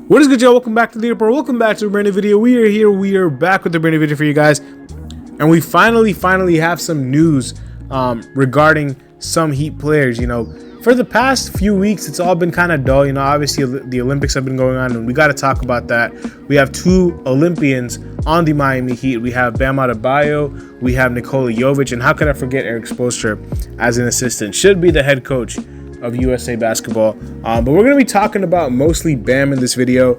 What is good, y'all? Welcome back to the Report. Welcome back to a brand new video. We are here. We are back with a brand new video for you guys, and we finally have some news regarding some Heat players. You know, for the past few weeks, it's all been kind of dull. You know, obviously the Olympics have been going on, and we got to talk about that. We have two Olympians on the Miami Heat. We have Bam Adebayo, we have Nikola Jovic, and how could I forget Eric Spoelstra as an assistant? Should be the head coach of USA basketball, but we're going to be talking about mostly Bam in this video.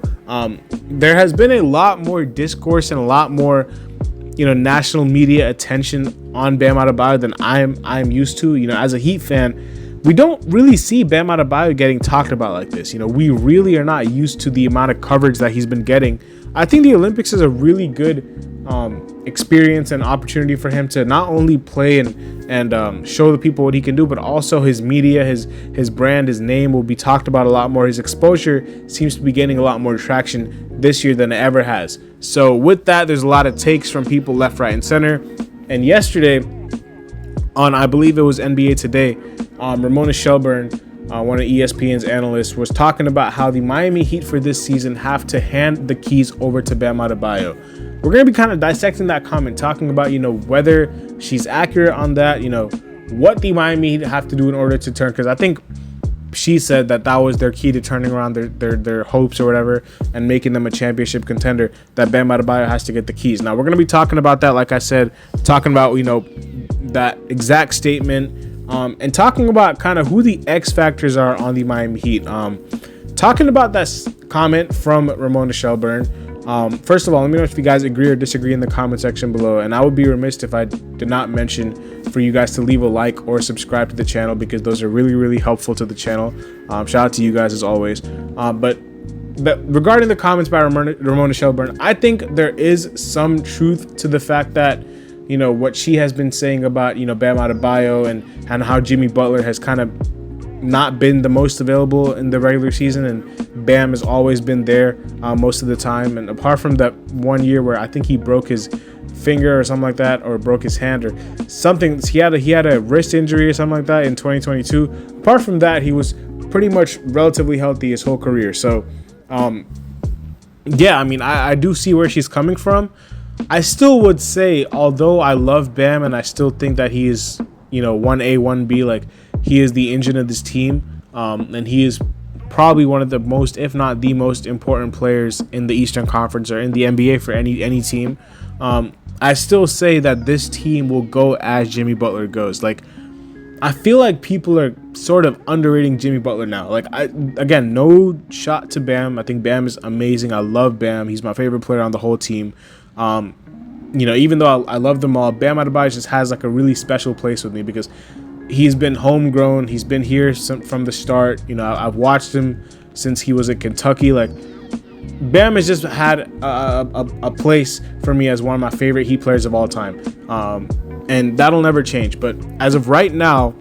There has been a lot more discourse and a lot more, national media attention on Bam Adebayo than I'm used to. You know, as a Heat fan, we don't really see Bam Adebayo getting talked about like this. You know, we really are not used to the amount of coverage that he's been getting. I think the Olympics is a really good experience and opportunity for him to not only play and show the people what he can do, but also his media, his brand, his name will be talked about a lot more. His exposure seems to be gaining a lot more traction this year than it ever has. So with that, there's a lot of takes from people left, right, and center. And yesterday on, I believe it was NBA Today, Ramona Shelburne, one of ESPN's analysts, was talking about how the Miami Heat for this season have to hand the keys over to Bam Adebayo. We're going to be kind of dissecting that comment, talking about, whether she's accurate on that, what the Miami Heat have to do in order to turn, because I think she said that was their key to turning around their hopes or whatever and making them a championship contender, that Bam Adebayo has to get the keys. Now, we're going to be talking about that, like I said, talking about, that exact statement, and talking about kind of who the X factors are on the Miami Heat. Talking about that comment from Ramona Shelburne. First of all, let me know if you guys agree or disagree in the comment section below. And I would be remiss if I did not mention for you guys to leave a like or subscribe to the channel, because those are really, really helpful to the channel. Shout out to you guys as always. But regarding the comments by Ramona Shelburne, I think there is some truth to the fact that, what she has been saying about, Bam Adebayo and how Jimmy Butler has kind of not been the most available in the regular season, and Bam has always been there most of the time. And apart from that one year where I think he broke his finger or something like that, or broke his hand or something, he had a wrist injury or something like that in 2022. Apart from that, he was pretty much relatively healthy his whole career. So yeah, I mean, I do see where she's coming from. I still would say, although I love Bam and I still think that he is, 1A, 1B, like he is the engine of this team, and he is probably one of the most, if not the most important players in the Eastern Conference or in the NBA for any team. I still say that this team will go as Jimmy Butler goes. Like, I feel like people are sort of underrating Jimmy Butler now. Like, again, no shot to Bam. I think Bam is amazing. I love Bam. He's my favorite player on the whole team. Even though I love them all, Bam Adebayo just has like a really special place with me because he's been homegrown. He's been here from the start. I've watched him since he was at Kentucky. Like, Bam has just had a place for me as one of my favorite Heat players of all time. And that'll never change. But as of right now,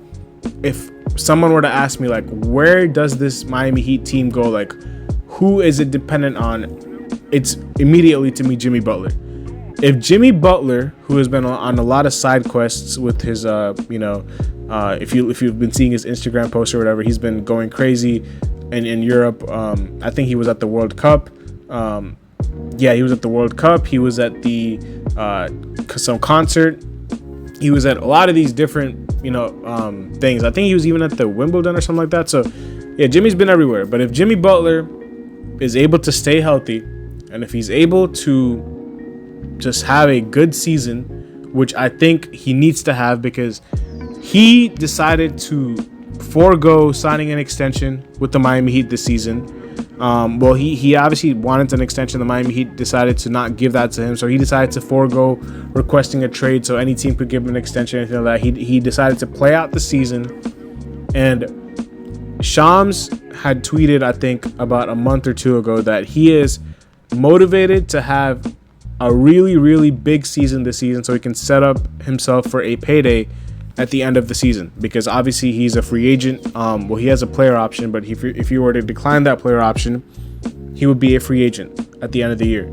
if someone were to ask me, like, where does this Miami Heat team go? Like, who is it dependent on? It's immediately, to me, Jimmy Butler. If Jimmy Butler, who has been on a lot of side quests with his, if you've been seeing his Instagram posts or whatever, he's been going crazy in Europe. I think he was at the World Cup. He was at the World Cup. He was at the some concert. He was at a lot of these different, things. I think he was even at the Wimbledon or something like that. So, yeah, Jimmy's been everywhere. But if Jimmy Butler is able to stay healthy, and if he's able to just have a good season, which I think he needs to have, because he decided to forego signing an extension with the Miami Heat this season. He obviously wanted an extension. The Miami Heat decided to not give that to him, so he decided to forego requesting a trade so any team could give him an extension, anything like that. He decided to play out the season, and Shams had tweeted, I think, about a month or two ago that he is motivated to have a really, really big season this season so he can set up himself for a payday at the end of the season, because obviously he's a free agent. He has a player option, but if he were to decline that player option, he would be a free agent at the end of the year.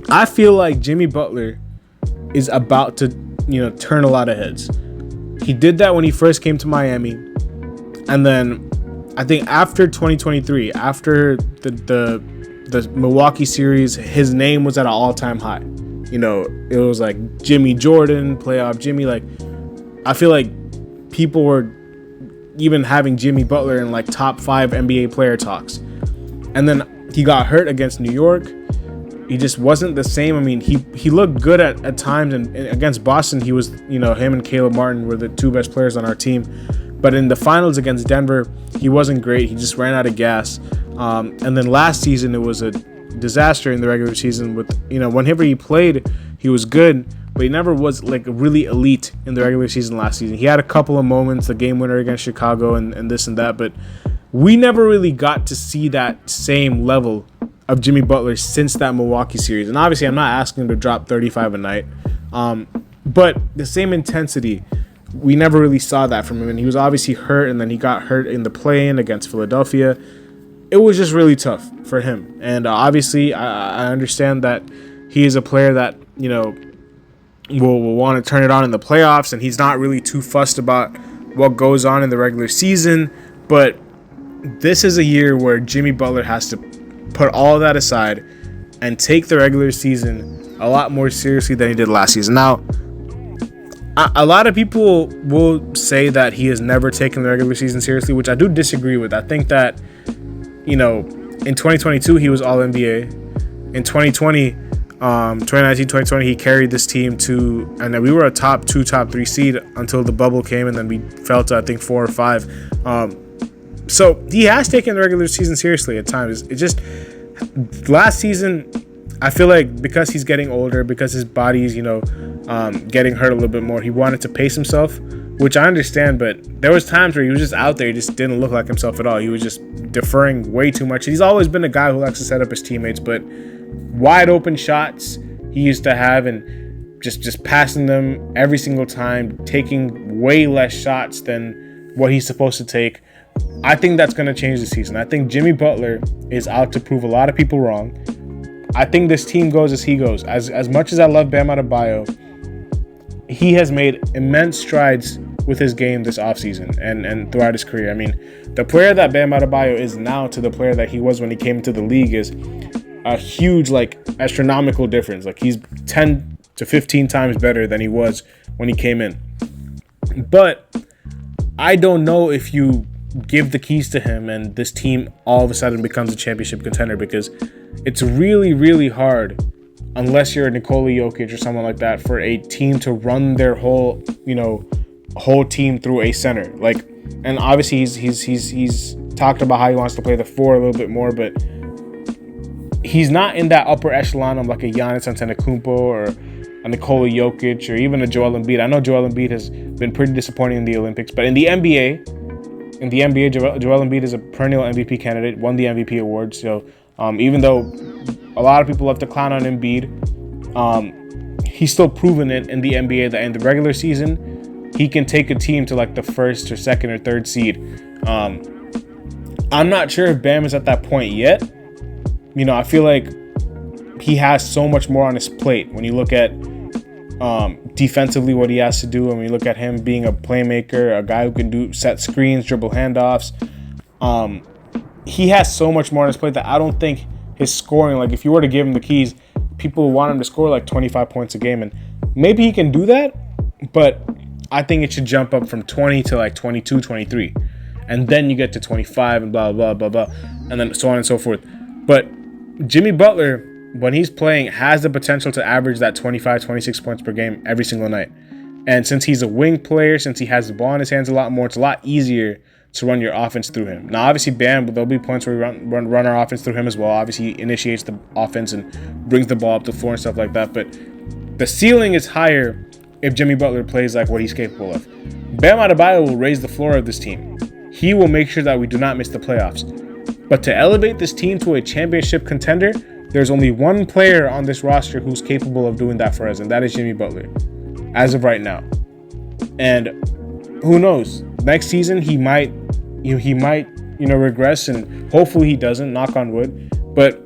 I feel like Jimmy Butler is about to, turn a lot of heads. He did that when he first came to Miami, and then I think after 2023, after the Milwaukee series, his name was at an all-time high. You know, it was like Jimmy Jordan, playoff Jimmy. Like, I feel like people were even having Jimmy Butler in like top 5 NBA player talks. And then he got hurt against New York. He just wasn't the same. I mean, he looked good at times, and against Boston, he was, you know, him and Caleb Martin were the 2 best players on our team. But in the finals against Denver, he wasn't great. He just ran out of gas. And then last season, it was a disaster in the regular season. With, you know, whenever he played, he was good, but he never was like really elite in the regular season last season. He had a couple of moments, the game winner against Chicago and this and that, but we never really got to see that same level of Jimmy Butler since that Milwaukee series. And obviously, I'm not asking him to drop 35 a night, but the same intensity, we never really saw that from him. And he was obviously hurt, and then he got hurt in the play-in against Philadelphia. It was just really tough for him. And obviously, I understand that he is a player that, you know, will want to turn it on in the playoffs, and he's not really too fussed about what goes on in the regular season. But this is a year where Jimmy Butler has to put all that aside and take the regular season a lot more seriously than he did last season. Now, a lot of people will say that he has never taken the regular season seriously, which I do disagree with. I think that, you know, in 2022, he was All-NBA. In 2019-2020, he carried this team to, and we were a top 2, top 3 seed until the bubble came, and then we fell to, I think, 4 or 5. So he has taken the regular season seriously at times. It just, last season, I feel like because he's getting older, because his body's, you know, getting hurt a little bit more, he wanted to pace himself, which I understand, but there was times where he was just out there, he just didn't look like himself at all. He was just deferring way too much. He's always been a guy who likes to set up his teammates, but wide open shots he used to have, and just passing them every single time, taking way less shots than what he's supposed to take. I think that's going to change this season. I think Jimmy Butler is out to prove a lot of people wrong. I think this team goes as he goes. As much as I love Bam Adebayo, he has made immense strides with his game this offseason and throughout his career. I mean, the player that Bam Adebayo is now to the player that he was when he came into the league is a huge, like, astronomical difference. Like, he's 10 to 15 times better than he was when he came in. But I don't know if you give the keys to him and this team all of a sudden becomes a championship contender, because it's really, really hard, unless you're Nikola Jokic or someone like that, for a team to run their whole team through a center. Like, and obviously he's talked about how he wants to play the 4 a little bit more, but he's not in that upper echelon of like a Giannis Antetokounmpo or a Nikola Jokic or even a Joel Embiid. I know Joel Embiid has been pretty disappointing in the Olympics, but in the NBA, Joel Embiid is a perennial MVP candidate, won the MVP award. So even though a lot of people love to clown on Embiid, he's still proven it in the NBA that in the regular season, he can take a team to like the 1st or 2nd or 3rd seed. I'm not sure if Bam is at that point yet. You know, I feel like he has so much more on his plate when you look at defensively what he has to do, and when you look at him being a playmaker, a guy who can set screens, dribble handoffs. He has so much more on his plate that I don't think his scoring, like if you were to give him the keys, people want him to score like 25 points a game, and maybe he can do that, but I think it should jump up from 20 to like 22, 23, and then you get to 25 and blah, blah, blah, blah, and then so on and so forth. But Jimmy Butler, when he's playing, has the potential to average that 25, 26 points per game every single night. And since he's a wing player, since he has the ball in his hands a lot more, it's a lot easier to run your offense through him. Now, obviously, Bam, there'll be points where we run our offense through him as well. Obviously, he initiates the offense and brings the ball up the floor and stuff like that. But the ceiling is higher if Jimmy Butler plays like what he's capable of. Bam Adebayo will raise the floor of this team. He will make sure that we do not miss the playoffs. But to elevate this team to a championship contender, there's only one player on this roster who's capable of doing that for us, and that is Jimmy Butler, as of right now. And who knows? Next season he might regress, and hopefully he doesn't. Knock on wood. But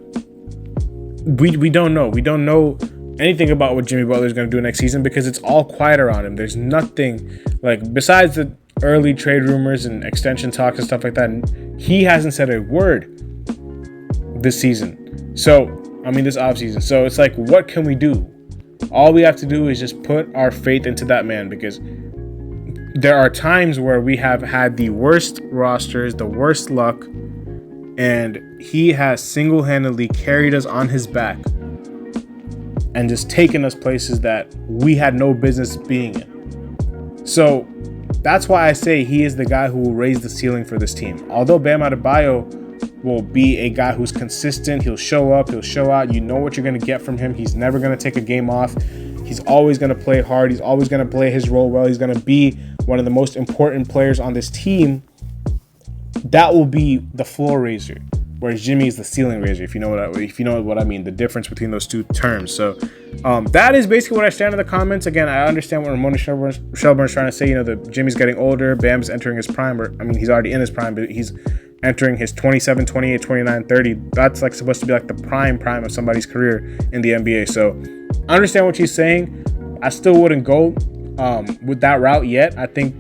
we don't know. We don't know anything about what Jimmy Butler is going to do next season because it's all quiet around him. There's nothing, like, besides the early trade rumors and extension talks and stuff like that. And he hasn't said a word this season. So, I mean, this offseason. So it's like, what can we do? All we have to do is just put our faith into that man, because there are times where we have had the worst rosters, the worst luck, and he has single-handedly carried us on his back and just taken us places that we had no business being in. So that's why I say he is the guy who will raise the ceiling for this team. Although Bam Adebayo will be a guy who's consistent, he'll show up, he'll show out, you know what you're going to get from him. He's never going to take a game off. He's always going to play hard. He's always going to play his role well. He's going to be one of the most important players on this team. That will be the floor raiser, whereas Jimmy is the ceiling raiser, if you know what I mean, the difference between those two terms. So that is basically what I stand in the comments. Again, I understand what Ramona Shelburne's trying to say. You know, that Jimmy's getting older, Bam's entering his prime, or I mean, he's already in his prime, but he's entering his 27, 28, 29, 30. That's like supposed to be like the prime of somebody's career in the NBA. So I understand what she's saying. I still wouldn't go with that route yet. I think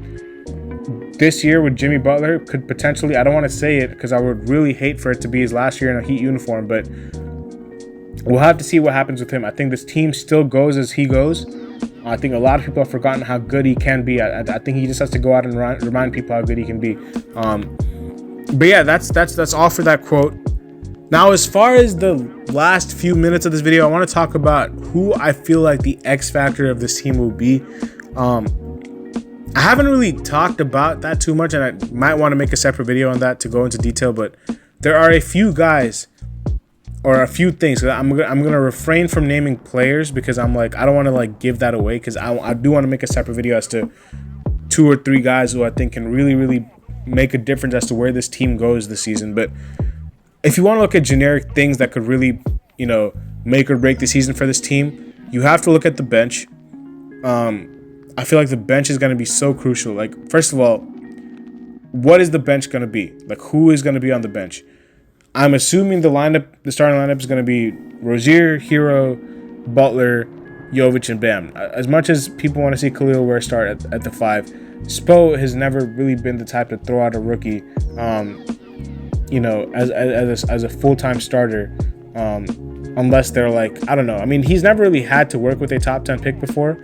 this year with Jimmy Butler could potentially, I don't want to say it because I would really hate for it to be his last year in a Heat uniform, but we'll have to see what happens with him. I think this team still goes as he goes. I think a lot of people have forgotten how good he can be. I think he just has to go out and remind people how good he can be. But yeah, that's all for that quote. Now, as far as the last few minutes of this video, I want to talk about who I feel like the X factor of this team will be. I haven't really talked about that too much, and I might want to make a separate video on that to go into detail, but there are a few guys or a few things. I'm gonna refrain from naming players because I'm like, I don't want to like give that away, because I do want to make a separate video as to 2 or 3 guys who I think can really make a difference as to where this team goes this season. But if you want to look at generic things that could really, you know, make or break the season for this team, you have to look at the bench. I feel like the bench is going to be so crucial. Like, first of all, what is the bench going to be? Like, who is going to be on the bench? I'm assuming the starting lineup is going to be Rozier, Hero, Butler, Jovic, and Bam. As much as people want to see Khalil Ware start at the 5, Spo has never really been the type to throw out a rookie, you know, as a full-time starter, unless they're like, I don't know. I mean, he's never really had to work with a top 10 pick before.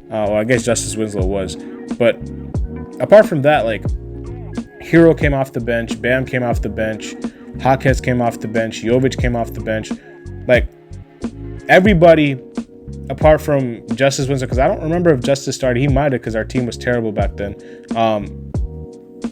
Well, I guess Justice Winslow was. But apart from that, like, Hero came off the bench, Bam came off the bench, Jaquez came off the bench, Jovic came off the bench. Like, everybody apart from Justice Winslow, because I don't remember if Justice started. He might have, because our team was terrible back then.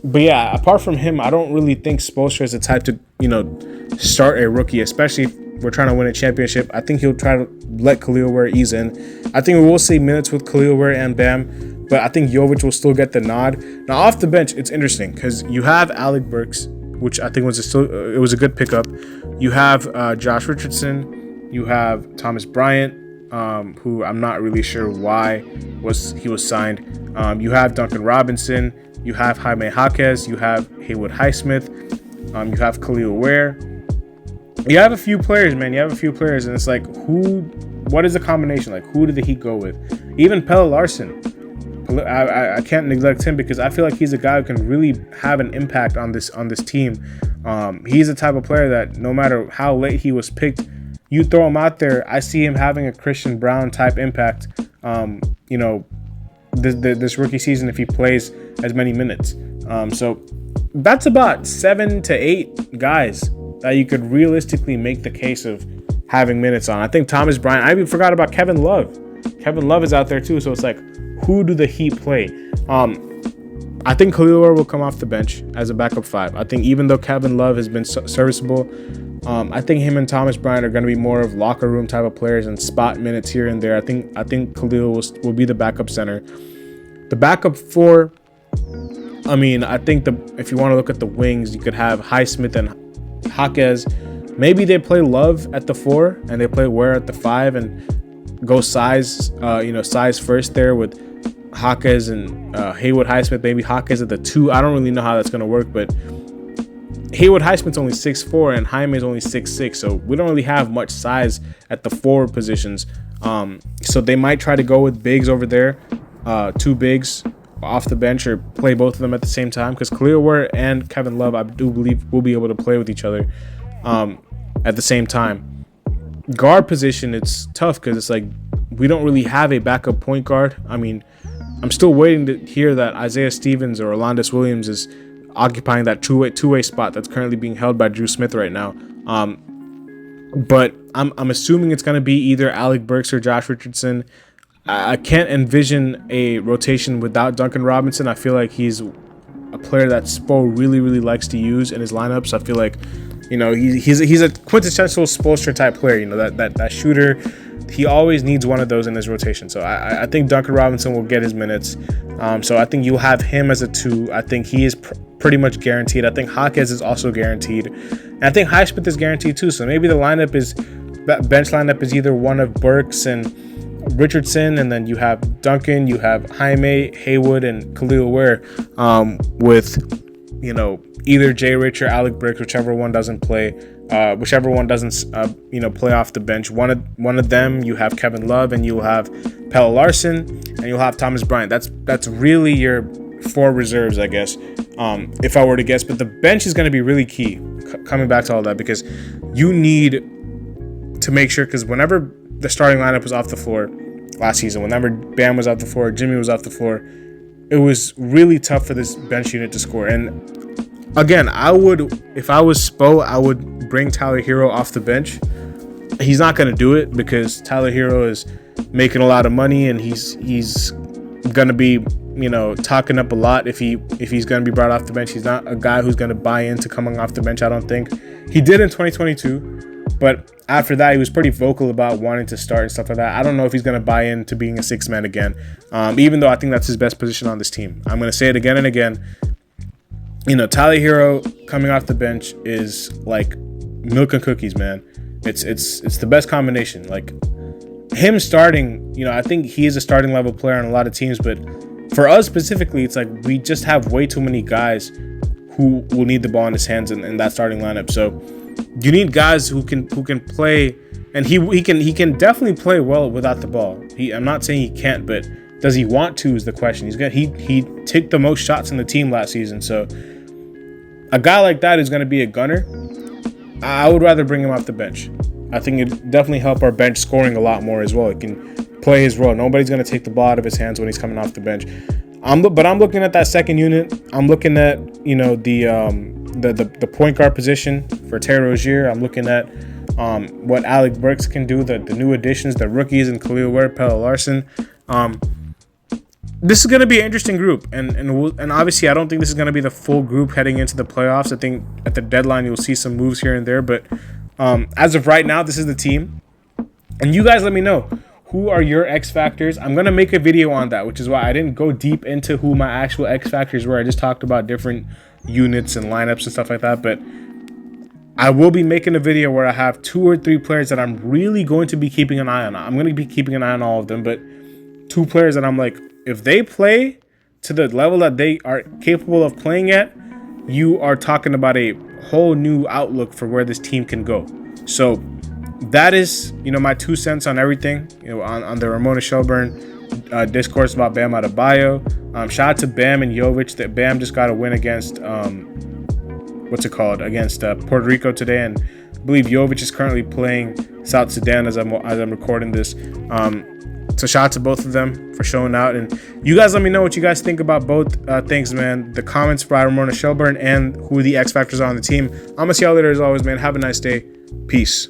But yeah, apart from him, I don't really think Spoelstra is the type to, you know, start a rookie, especially if we're trying to win a championship. I think he'll try to let Khalil Ware ease in. I think we will see minutes with Khalil Ware and Bam, but I think Jovic will still get the nod. Now, off the bench, it's interesting because you have Alec Burks, which I think was a good pickup. You have Josh Richardson. You have Thomas Bryant, who I'm not really sure why he was signed. You have Duncan Robinson. You have Jaime Jaquez. You have Haywood Highsmith. You have Khalil Ware. You have a few players, man. You have a few players, and it's like, what is the combination? Like, who did the Heat go with? Even Pelle Larsson. I can't neglect him because I feel like he's a guy who can really have an impact on this team. He's the type of player that no matter how late he was picked, you throw him out there, I see him having a Christian Brown type impact. You know, this rookie season if he plays as many minutes. So that's about 7 to 8 guys that you could realistically make the case of having minutes on. I think Thomas Bryant. I even forgot about Kevin Love. Kevin Love is out there too. So it's like, who do the Heat play? I think Khalil Ware will come off the bench as a backup 5. I think even though Kevin Love has been serviceable, I think him and Thomas Bryant are going to be more of locker room type of players and spot minutes here and there. I think Khalil will be the backup center. The backup 4, I mean, I think if you want to look at the wings, you could have Highsmith and Jaquez. Maybe they play Love at the 4 and they play Ware at the 5 and go size first there with Jaquez and Haywood Highsmith. Maybe Jaquez at the 2. I don't really know how that's going to work, but Haywood Highsmith's only 6'4" and Jaime is only 6'6", so we don't really have much size at the 4 positions. So they might try to go with bigs over there, 2 bigs, off the bench or play both of them at the same time, because Khalil Ware and Kevin Love, I do believe, will be able to play with each other at the same time. Guard position, it's tough because it's like we don't really have a backup point guard. I mean, I'm still waiting to hear that Isaiah Stevens or Orlandis Williams is occupying that two-way spot that's currently being held by Drew Smith right now. But I'm assuming it's going to be either Alec Burks or Josh Richardson. I can't envision a rotation without Duncan Robinson. I feel like he's a player that Spo really likes to use in his lineups. I feel like, you know, he's a quintessential Spoelstra type player. You know, that shooter. He always needs one of those in his rotation. So I think Duncan Robinson will get his minutes. So I think you'll have him as a 2. I think he is pretty much guaranteed. I think Hawkes is also guaranteed. And I think Highsmith is guaranteed too. So maybe the bench lineup is either one of Burks and Richardson, and then you have Duncan, you have Jaime, Haywood, and Khalil Ware, with, you know, either Jay Rich or Alec Burks, whichever one doesn't play, play off the bench. One of them, you have Kevin Love, and you'll have Pelle Larsson, and you'll have Thomas Bryant. That's really your 4 reserves, I guess, if I were to guess. But the bench is going to be really key, coming back to all that, because you need to make sure, because whenever the starting lineup was off the floor last season, whenever Bam was off the floor, Jimmy was off the floor, it was really tough for this bench unit to score. And again, if I was Spo, I would bring Tyler Hero off the bench. He's not going to do it because Tyler Hero is making a lot of money, and he's going to be, you know, talking up a lot if he's going to be brought off the bench. He's not a guy who's going to buy into coming off the bench, I don't think. He did in 2022, but after that, he was pretty vocal about wanting to start and stuff like that. I don't know if he's going to buy into being a 6-man again, even though I think that's his best position on this team. I'm going to say it again and again. You know, Tyler Hero coming off the bench is like milk and cookies, man. It's the best combination. Like, him starting, you know, I think he is a starting level player on a lot of teams, but for us specifically, it's like we just have way too many guys who will need the ball in his hands in that starting lineup. So you need guys who can play, and he can definitely play well without the ball. I'm not saying he can't, but does he want to is the question. He took the most shots in the team last season, so a guy like that is going to be a gunner. I would rather bring him off the bench. I think it definitely help our bench scoring a lot more as well. It can play his role. Nobody's going to take the ball out of his hands when he's coming off the bench. But I'm looking at that second unit. I'm looking at, you know, the point guard position for Terry Rozier. I'm looking at what Alec Burks can do, the new additions, the rookies, and Khalil Ware, Pelle Larsson. This is going to be an interesting group, and obviously I don't think this is going to be the full group heading into the playoffs. I think at the deadline you'll see some moves here and there, but as of right now, this is the team. And you guys let me know, who are your X factors? I'm going to make a video on that, which is why I didn't go deep into who my actual X factors were. I just talked about different units and lineups and stuff like that, but I will be making a video where I have 2 or 3 players that I'm really going to be keeping an eye on. I'm going to be keeping an eye on all of them, but 2 players that I'm like, if they play to the level that they are capable of playing at, you are talking about a whole new outlook for where this team can go. So that is, you know, my 2 cents on everything, you know, on the Ramona Shelburne discourse about Bam Adebayo. Shout out to Bam and Jovic. That Bam just got a win against against Puerto Rico today, and I believe Jovic is currently playing South Sudan as I'm recording this. So shout out to both of them for showing out. And you guys let me know what you guys think about both things, man. The comments by Ramona Shelburne and who the X Factors are on the team. I'm going to see y'all later as always, man. Have a nice day. Peace.